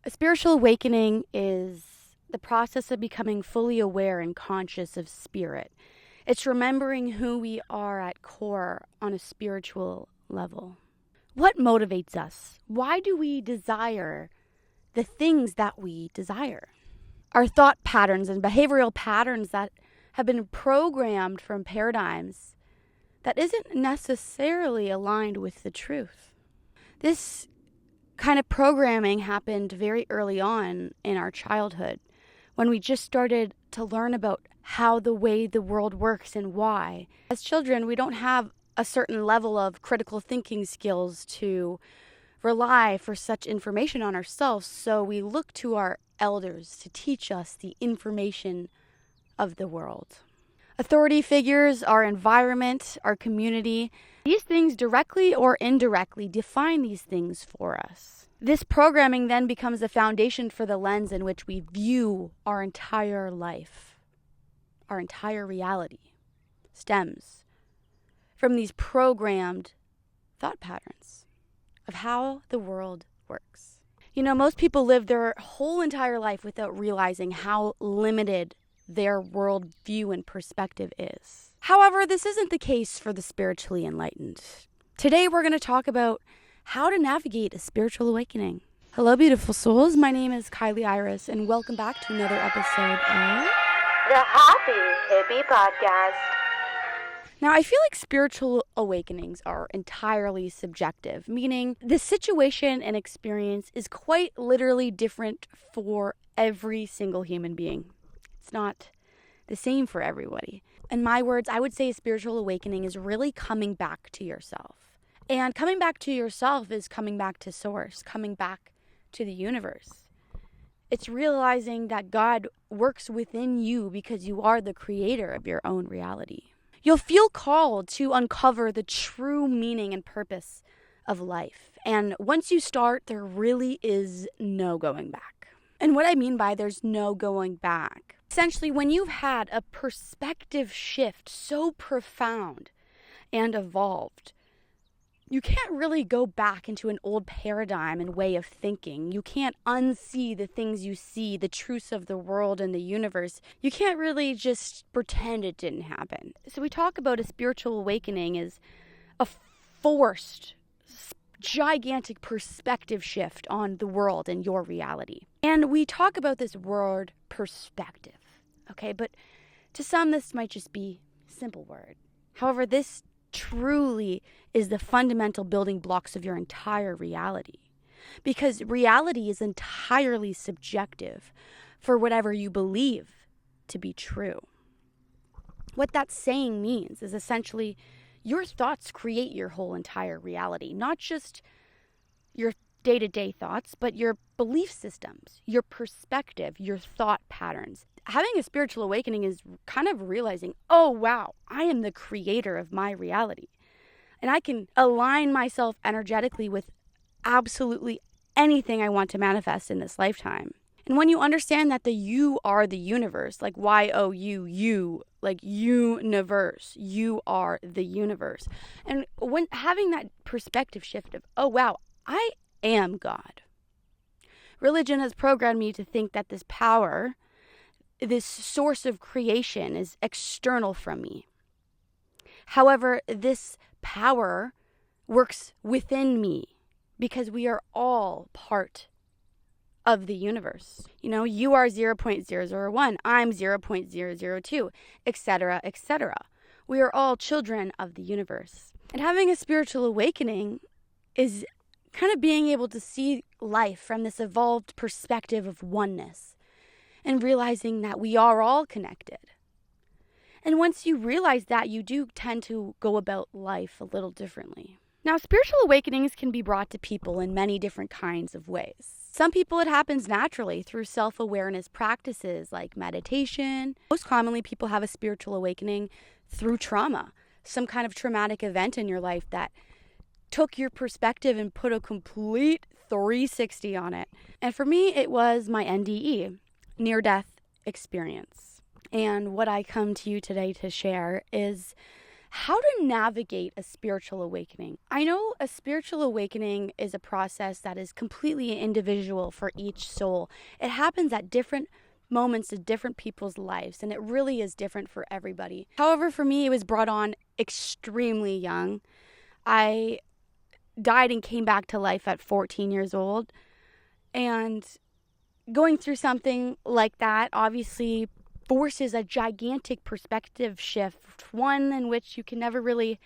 A spiritual awakening is the process of becoming fully aware and conscious of spirit. It's remembering who we are at core on a spiritual level. What motivates us? Why do we desire the things that we desire? Our thought patterns and behavioral patterns that have been programmed from paradigms that isn't necessarily aligned with the truth. This kind of programming happened very early on in our childhood, when we just started to learn about how the way the world works and why. As children, we don't have a certain level of critical thinking skills to rely for such information on ourselves, so we look to our elders to teach us the information of the world. Authority figures, our environment, our community, these things directly or indirectly define these things for us. This programming then becomes the foundation for the lens in which we view our entire life. Our entire reality stems from these programmed thought patterns of how the world works. You know, most people live their whole entire life without realizing how limited their worldview and perspective is. However, this isn't the case for the spiritually enlightened. Today, we're going to talk about how to navigate a spiritual awakening. Hello, beautiful souls. My name is Kylie Iris, and welcome back to another episode of the Happy Hippie Podcast. Now, I feel like spiritual awakenings are entirely subjective, meaning the situation and experience is quite literally different for every single human being. It's not the same for everybody. In my words, I would say a spiritual awakening is really coming back to yourself. And coming back to yourself is coming back to source, coming back to the universe. It's realizing that God works within you because you are the creator of your own reality. You'll feel called to uncover the true meaning and purpose of life. And once you start, there really is no going back. And what I mean by there's no going back, essentially when you've had a perspective shift so profound and evolved, you can't really go back into an old paradigm and way of thinking. You can't unsee the things you see, the truths of the world and the universe. You can't really just pretend it didn't happen. So we talk about a spiritual awakening as a forced, gigantic perspective shift on the world and your reality. And we talk about this word perspective, okay? But to some, this might just be a simple word. However, this truly is the fundamental building blocks of your entire reality. Because reality is entirely subjective for whatever you believe to be true. What that saying means is essentially your thoughts create your whole entire reality, not just your day-to-day thoughts, but your belief systems, your perspective, your thought patterns. Having a spiritual awakening is kind of realizing, oh, wow, I am the creator of my reality. And I can align myself energetically with absolutely anything I want to manifest in this lifetime. And when you understand that you are the universe, like you, like universe, you are the universe. And when having that perspective shift of, oh, wow, I am God. Religion has programmed me to think that this power, this source of creation, is external from me. However, this power works within me because we are all part of the universe. You know, you are 0.001, I'm 0.002, etc., etc. We are all children of the universe. And having a spiritual awakening is kind of being able to see life from this evolved perspective of oneness and realizing that we are all connected. And once you realize that, you do tend to go about life a little differently. Now, spiritual awakenings can be brought to people in many different kinds of ways. Some people, it happens naturally through self-awareness practices like meditation. Most commonly, people have a spiritual awakening through trauma, some kind of traumatic event in your life that took your perspective and put a complete 360 on it. And for me, it was my NDE, near-death experience. And what I come to you today to share is how to navigate a spiritual awakening. I know a spiritual awakening is a process that is completely individual for each soul. It happens at different moments of different people's lives, and it really is different for everybody. However, for me, it was brought on extremely young. I died and came back to life at 14 years old, and going through something like that obviously forces a gigantic perspective shift, one in which you can never really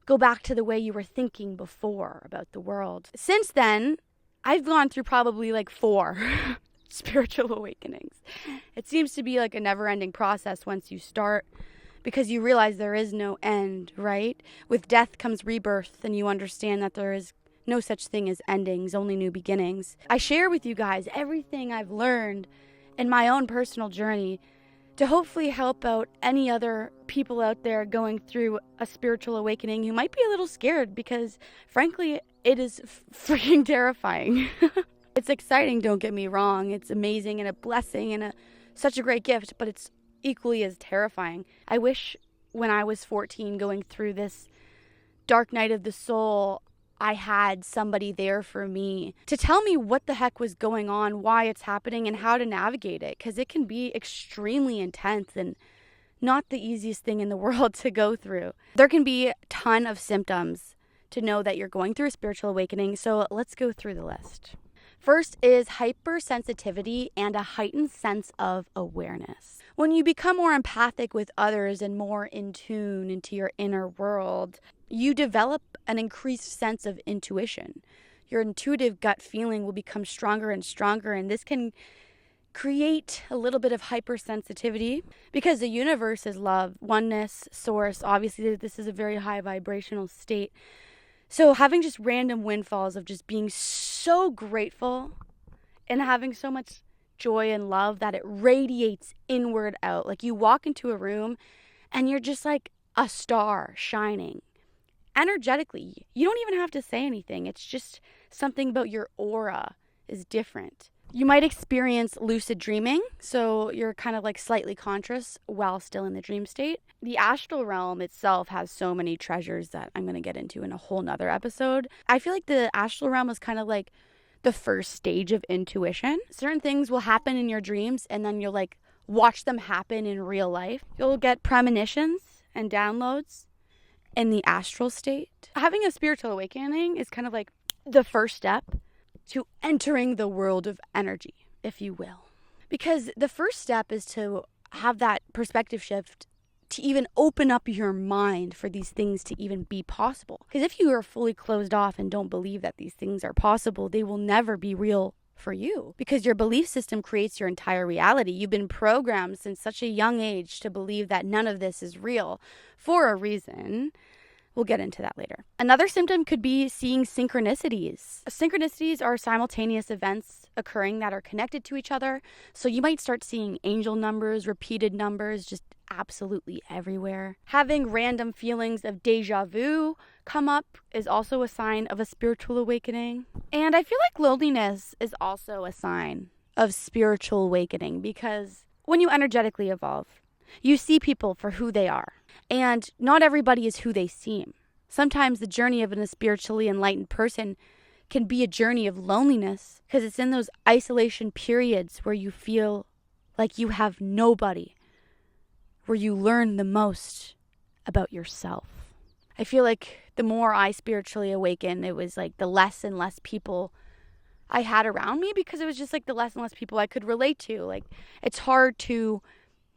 go back to the way you were thinking before about the world. Since then, I've gone through probably like 4 spiritual awakenings. It seems to be like a never-ending process once you start, because you realize there is no end, right? With death comes rebirth, and you understand that there is no such thing as endings, only new beginnings. I share with you guys everything I've learned in my own personal journey to hopefully help out any other people out there going through a spiritual awakening who might be a little scared, because frankly, it is freaking terrifying. It's exciting, don't get me wrong. It's amazing and a blessing and such a great gift, but it's equally as terrifying. I wish when I was 14 going through this dark night of the soul, I had somebody there for me to tell me what the heck was going on, why it's happening, and how to navigate it, because it can be extremely intense and not the easiest thing in the world to go through. There can be a ton of symptoms to know that you're going through a spiritual awakening, so let's go through the list. First is hypersensitivity and a heightened sense of awareness. When you become more empathic with others and more in tune into your inner world, you develop an increased sense of intuition. Your intuitive gut feeling will become stronger and stronger, and this can create a little bit of hypersensitivity because the universe is love, oneness, source. Obviously, this is a very high vibrational state. So having just random windfalls of just being so grateful and having so much joy and love that it radiates inward out. Like you walk into a room and you're just like a star shining. Energetically, you don't even have to say anything. It's just something about your aura is different. You might experience lucid dreaming, so you're kind of like slightly conscious while still in the dream state. The astral realm itself has so many treasures that I'm going to get into in a whole nother episode. I feel like the astral realm is kind of like the first stage of intuition. Certain things will happen in your dreams, and then you'll like watch them happen in real life. You'll get premonitions and downloads in the astral state. Having a spiritual awakening is kind of like the first step to entering the world of energy, if you will. Because the first step is to have that perspective shift to even open up your mind for these things to even be possible. Because if you are fully closed off and don't believe that these things are possible, they will never be real for you. Because your belief system creates your entire reality. You've been programmed since such a young age to believe that none of this is real for a reason. We'll get into that later. Another symptom could be seeing synchronicities. Synchronicities are simultaneous events occurring that are connected to each other. So you might start seeing angel numbers, repeated numbers, just absolutely everywhere. Having random feelings of deja vu come up is also a sign of a spiritual awakening. And I feel like loneliness is also a sign of spiritual awakening, because when you energetically evolve, you see people for who they are. And not everybody is who they seem. Sometimes the journey of a spiritually enlightened person can be a journey of loneliness, because it's in those isolation periods where you feel like you have nobody, where you learn the most about yourself. I feel like the more I spiritually awakened, it was like the less and less people I had around me, because it was just like the less and less people I could relate to. Like it's hard to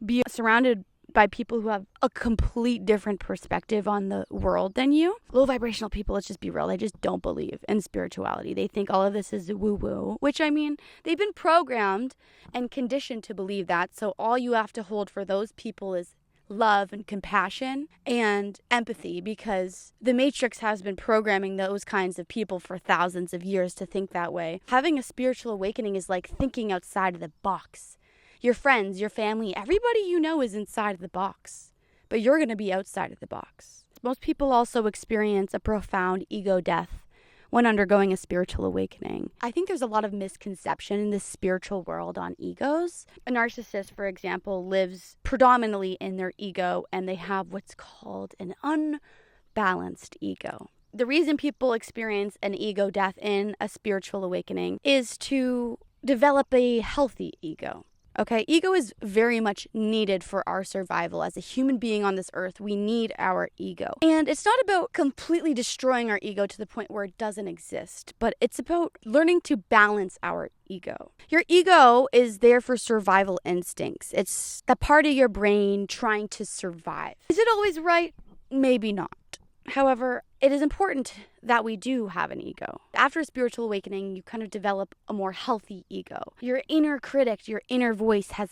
be surrounded by people who have a complete different perspective on the world than you. Low vibrational people, let's just be real, they just don't believe in spirituality. They think all of this is woo-woo, which I mean, they've been programmed and conditioned to believe that. So all you have to hold for those people is love and compassion and empathy, because the Matrix has been programming those kinds of people for thousands of years to think that way. Having a spiritual awakening is like thinking outside of the box. Your friends, your family, everybody you know is inside of the box, but you're going to be outside of the box. Most people also experience a profound ego death when undergoing a spiritual awakening. I think there's a lot of misconception in this spiritual world on egos. A narcissist, for example, lives predominantly in their ego, and they have what's called an unbalanced ego. The reason people experience an ego death in a spiritual awakening is to develop a healthy ego. Okay, ego is very much needed for our survival. As a human being on this earth, we need our ego. And it's not about completely destroying our ego to the point where it doesn't exist, but it's about learning to balance our ego. Your ego is there for survival instincts. It's the part of your brain trying to survive. Is it always right? Maybe not. However, it is important that we do have an ego. After a spiritual awakening, you kind of develop a more healthy ego. Your inner critic, your inner voice has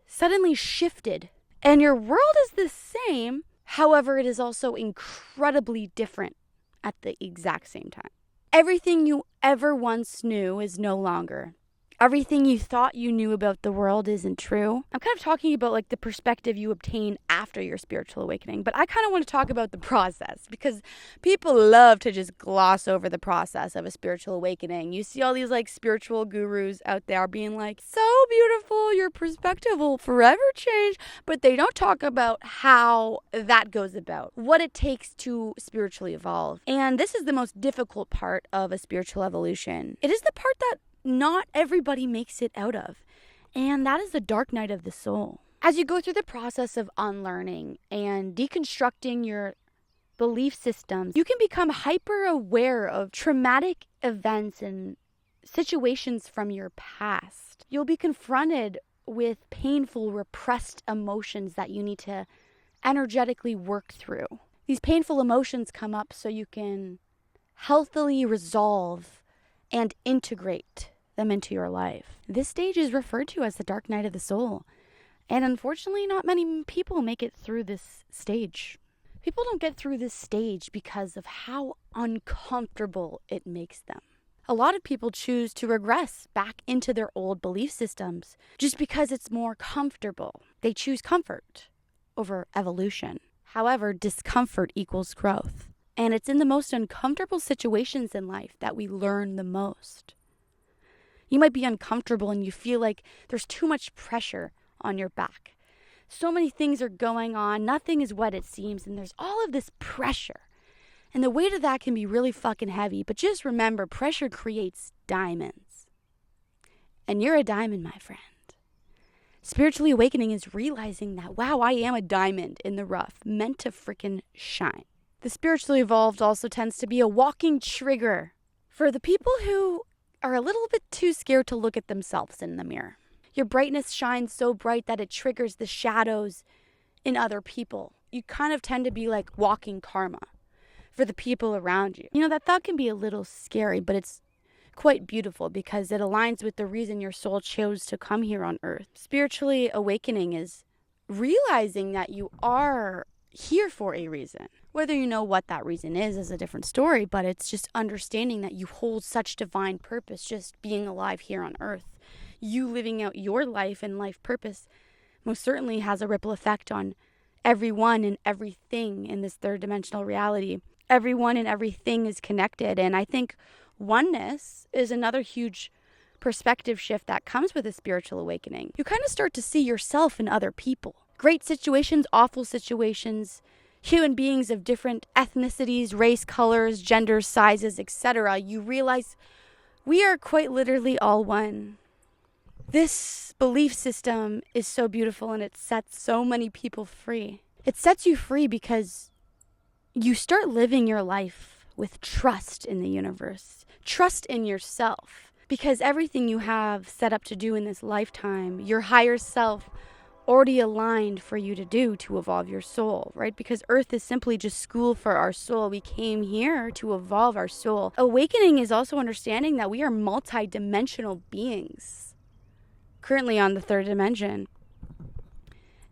suddenly shifted, and your world is the same. However, it is also incredibly different at the exact same time. Everything you ever once knew is no longer. Everything you thought you knew about the world isn't true. I'm kind of talking about like the perspective you obtain after your spiritual awakening, but I kind of want to talk about the process because people love to just gloss over the process of a spiritual awakening. You see all these like spiritual gurus out there being like, so beautiful, your perspective will forever change, but they don't talk about how that goes about, what it takes to spiritually evolve. And this is the most difficult part of a spiritual evolution. It is the part that not everybody makes it out of, and that is the dark night of the soul. As you go through the process of unlearning and deconstructing your belief systems, you can become hyper aware of traumatic events and situations from your past. You'll be confronted with painful, repressed emotions that you need to energetically work through. These painful emotions come up so you can healthily resolve and integrate them into your life. This stage is referred to as the dark night of the soul. And unfortunately, not many people make it through this stage. People don't get through this stage because of how uncomfortable it makes them. A lot of people choose to regress back into their old belief systems just because it's more comfortable. They choose comfort over evolution. However, discomfort equals growth. And it's in the most uncomfortable situations in life that we learn the most. You might be uncomfortable and you feel like there's too much pressure on your back. So many things are going on. Nothing is what it seems. And there's all of this pressure. And the weight of that can be really fucking heavy. But just remember, pressure creates diamonds. And you're a diamond, my friend. Spiritually awakening is realizing that, wow, I am a diamond in the rough, meant to freaking shine. The spiritually evolved also tends to be a walking trigger for the people who are a little bit too scared to look at themselves in the mirror. Your brightness shines so bright that it triggers the shadows in other people. You kind of tend to be like walking karma for the people around you. You know, that thought can be a little scary, but it's quite beautiful because it aligns with the reason your soul chose to come here on earth. Spiritually awakening is realizing that you are here for a reason. Whether you know what that reason is a different story, but it's just understanding that you hold such divine purpose just being alive here on earth. You living out your life and life purpose most certainly has a ripple effect on everyone and everything in this third dimensional reality. Everyone and everything is connected, and I think oneness is another huge perspective shift that comes with a spiritual awakening. You kind of start to see yourself in other people. Great situations, awful situations, human beings of different ethnicities, race, colors, genders, sizes, etc. You realize we are quite literally all one. This belief system is so beautiful and it sets so many people free. It sets you free because you start living your life with trust in the universe, trust in yourself, because everything you have set up to do in this lifetime, your higher self already aligned for you to do to evolve your soul, right? Because earth is simply just school for our soul. We came here to evolve our soul. Awakening is also understanding that we are multi-dimensional beings, currently on the third dimension.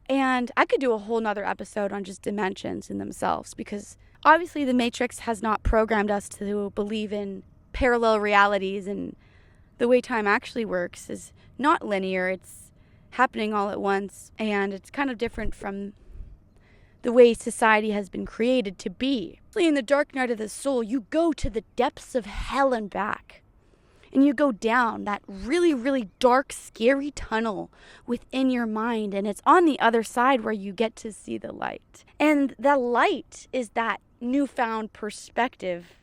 And I could do a whole nother episode on just dimensions in themselves, because obviously the Matrix has not programmed us to believe in parallel realities, and the way time actually works is not linear. It's happening all at once, and it's kind of different from the way society has been created to be. In the dark night of the soul, you go to the depths of hell and back. And you go down that really, really dark, scary tunnel within your mind. And it's on the other side where you get to see the light. And the light is that newfound perspective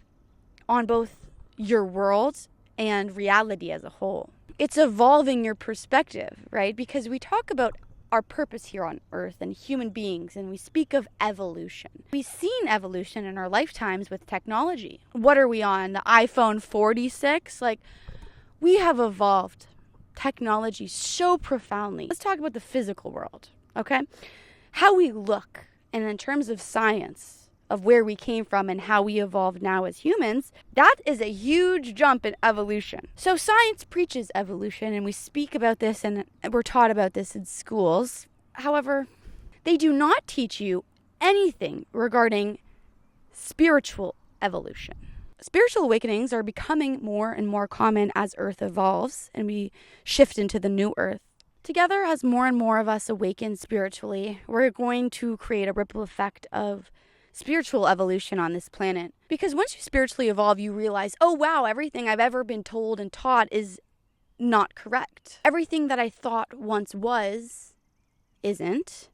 on both your world and reality as a whole. It's evolving your perspective, right? Because we talk about our purpose here on earth and human beings, and we speak of evolution. We've seen evolution in our lifetimes with technology. What are we on? The iPhone 46? We have evolved technology so profoundly. Let's talk about the physical world, okay? How we look, and in terms of science, of where we came from and how we evolved now as humans, that is a huge jump in evolution. So science preaches evolution, and we speak about this and we're taught about this in schools. However, they do not teach you anything regarding spiritual evolution. Spiritual awakenings are becoming more and more common as Earth evolves and we shift into the new Earth. Together, as more and more of us awaken spiritually, we're going to create a ripple effect of spiritual evolution on this planet. Because once you spiritually evolve, you realize, oh wow, everything I've ever been told and taught is not correct. Everything that I thought once was, isn't.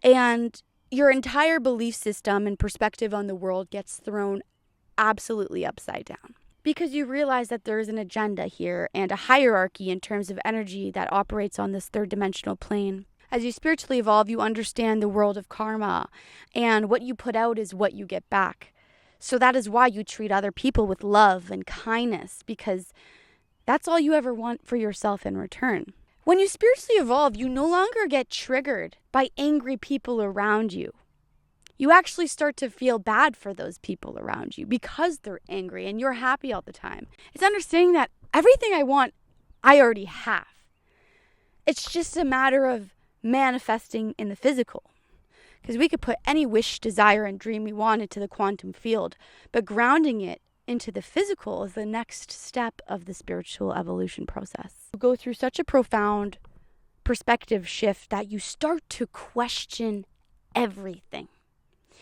And your entire belief system and perspective on the world gets thrown absolutely upside down. Because you realize that there is an agenda here and a hierarchy in terms of energy that operates on this third dimensional plane. As you spiritually evolve, you understand the world of karma, and what you put out is what you get back. So that is why you treat other people with love and kindness, because that's all you ever want for yourself in return. When you spiritually evolve, you no longer get triggered by angry people around you. You actually start to feel bad for those people around you because they're angry and you're happy all the time. It's understanding that everything I want, I already have. It's just a matter of manifesting in the physical. Because we could put any wish, desire, and dream we want into the quantum field, but grounding it into the physical is the next step of the spiritual evolution process. You go through such a profound perspective shift that you start to question everything.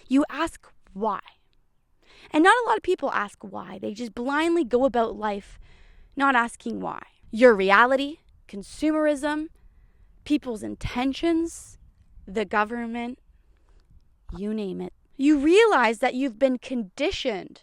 You ask why. And not a lot of people ask why. They just blindly go about life not asking why. Your reality, consumerism, people's intentions, the government, you name it. You realize that you've been conditioned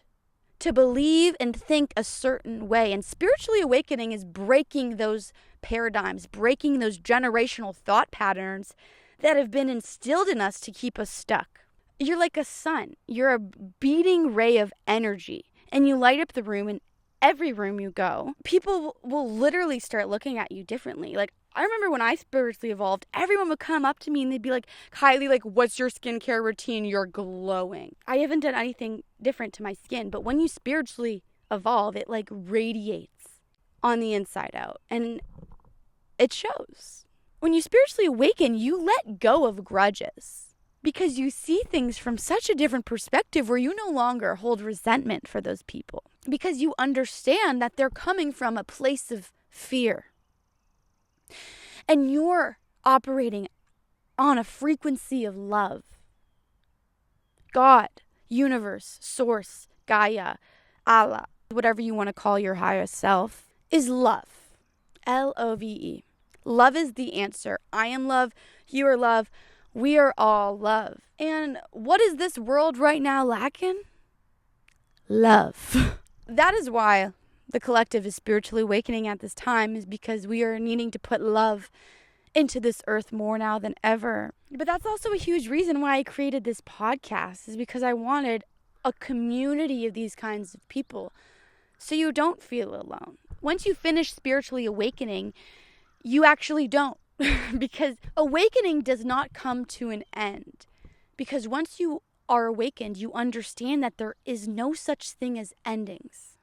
to believe and think a certain way. And spiritually awakening is breaking those paradigms, breaking those generational thought patterns that have been instilled in us to keep us stuck. You're like a sun. You're a beating ray of energy. And you light up the room, and every room you go, people will literally start looking at you differently. I remember when I spiritually evolved, everyone would come up to me and they'd be like, Kylie, what's your skincare routine? You're glowing. I haven't done anything different to my skin, but when you spiritually evolve, it radiates on the inside out, and it shows. When you spiritually awaken, you let go of grudges because you see things from such a different perspective where you no longer hold resentment for those people because you understand that they're coming from a place of fear. And you're operating on a frequency of love. God, universe, source, Gaia, Allah, whatever you want to call your highest self, is love. Love. Love is the answer. I am love. You are love. We are all love. And what is this world right now lacking? Love. That is why the collective is spiritually awakening at this time, is because we are needing to put love into this earth more now than ever. But that's also a huge reason why I created this podcast, is because I wanted a community of these kinds of people so you don't feel alone. Once you finish spiritually awakening, you actually don't. Because awakening does not come to an end. Because once you are awakened, you understand that there is no such thing as endings.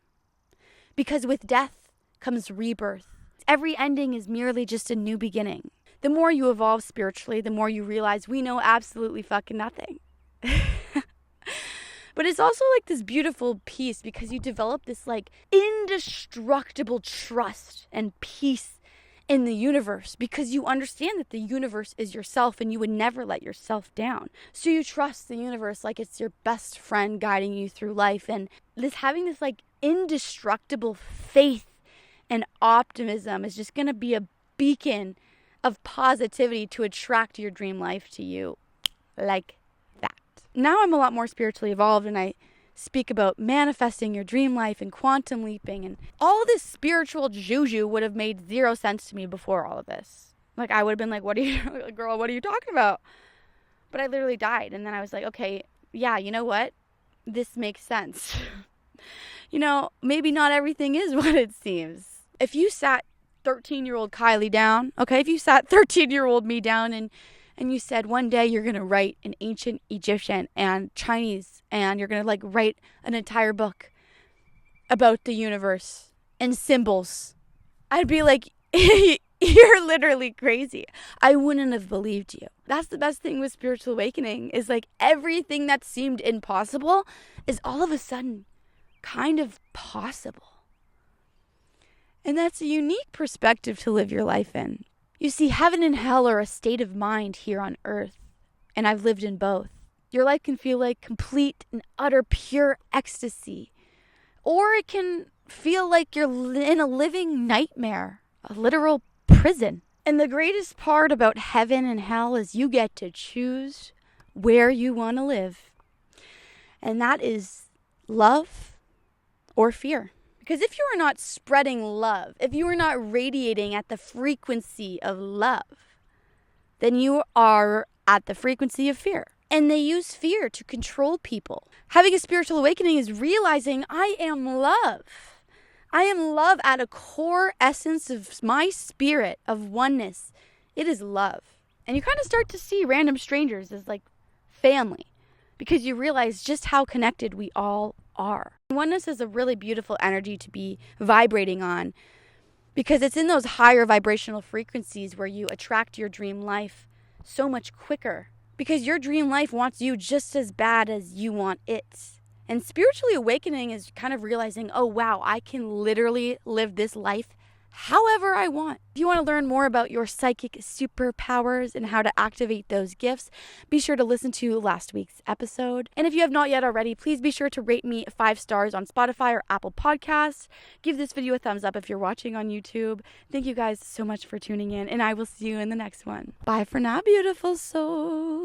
Because with death comes rebirth. Every ending is merely just a new beginning. The more you evolve spiritually, the more you realize we know absolutely fucking nothing. But it's also this beautiful peace, because you develop this indestructible trust and peace in the universe because you understand that the universe is yourself and you would never let yourself down. So you trust the universe like it's your best friend guiding you through life, and having this like indestructible faith and optimism is just going to be a beacon of positivity to attract your dream life to you like that. Now I'm a lot more spiritually evolved, and I speak about manifesting your dream life and quantum leaping, and all this spiritual juju would have made zero sense to me before all of this. Like, I would have been like, what are you talking about? But I literally died, and then I was like, okay, yeah, you know what? This makes sense. Maybe not everything is what it seems. If you sat 13-year-old Kylie down, okay, if you sat 13-year-old me down and you said one day you're going to write an ancient Egyptian and Chinese, and you're going to like write an entire book about the universe and symbols, I'd be like, you're literally crazy. I wouldn't have believed you. That's the best thing with spiritual awakening, is like everything that seemed impossible is all of a sudden kind of possible. And that's a unique perspective to live your life in. You see, heaven and hell are a state of mind here on earth, and I've lived in both. Your life can feel like complete and utter pure ecstasy, or it can feel like you're in a living nightmare, a literal prison. And the greatest part about heaven and hell is you get to choose where you want to live. And that is love or fear. Because if you are not spreading love, if you are not radiating at the frequency of love, then you are at the frequency of fear. And they use fear to control people. Having a spiritual awakening is realizing I am love. I am love at a core essence of my spirit of oneness. It is love. And you kind of start to see random strangers as like family, because you realize just how connected we all are. Oneness is a really beautiful energy to be vibrating on, because it's in those higher vibrational frequencies where you attract your dream life so much quicker, because your dream life wants you just as bad as you want it. And spiritually awakening is kind of realizing, oh wow, I can literally live this life however I want. If you want to learn more about your psychic superpowers and how to activate those gifts, be sure to listen to last week's episode. And if you have not yet already, please be sure to rate me 5 stars on Spotify or Apple Podcasts. Give this video a thumbs up if you're watching on YouTube. Thank you guys so much for tuning in, and I will see you in the next one. Bye for now, beautiful souls.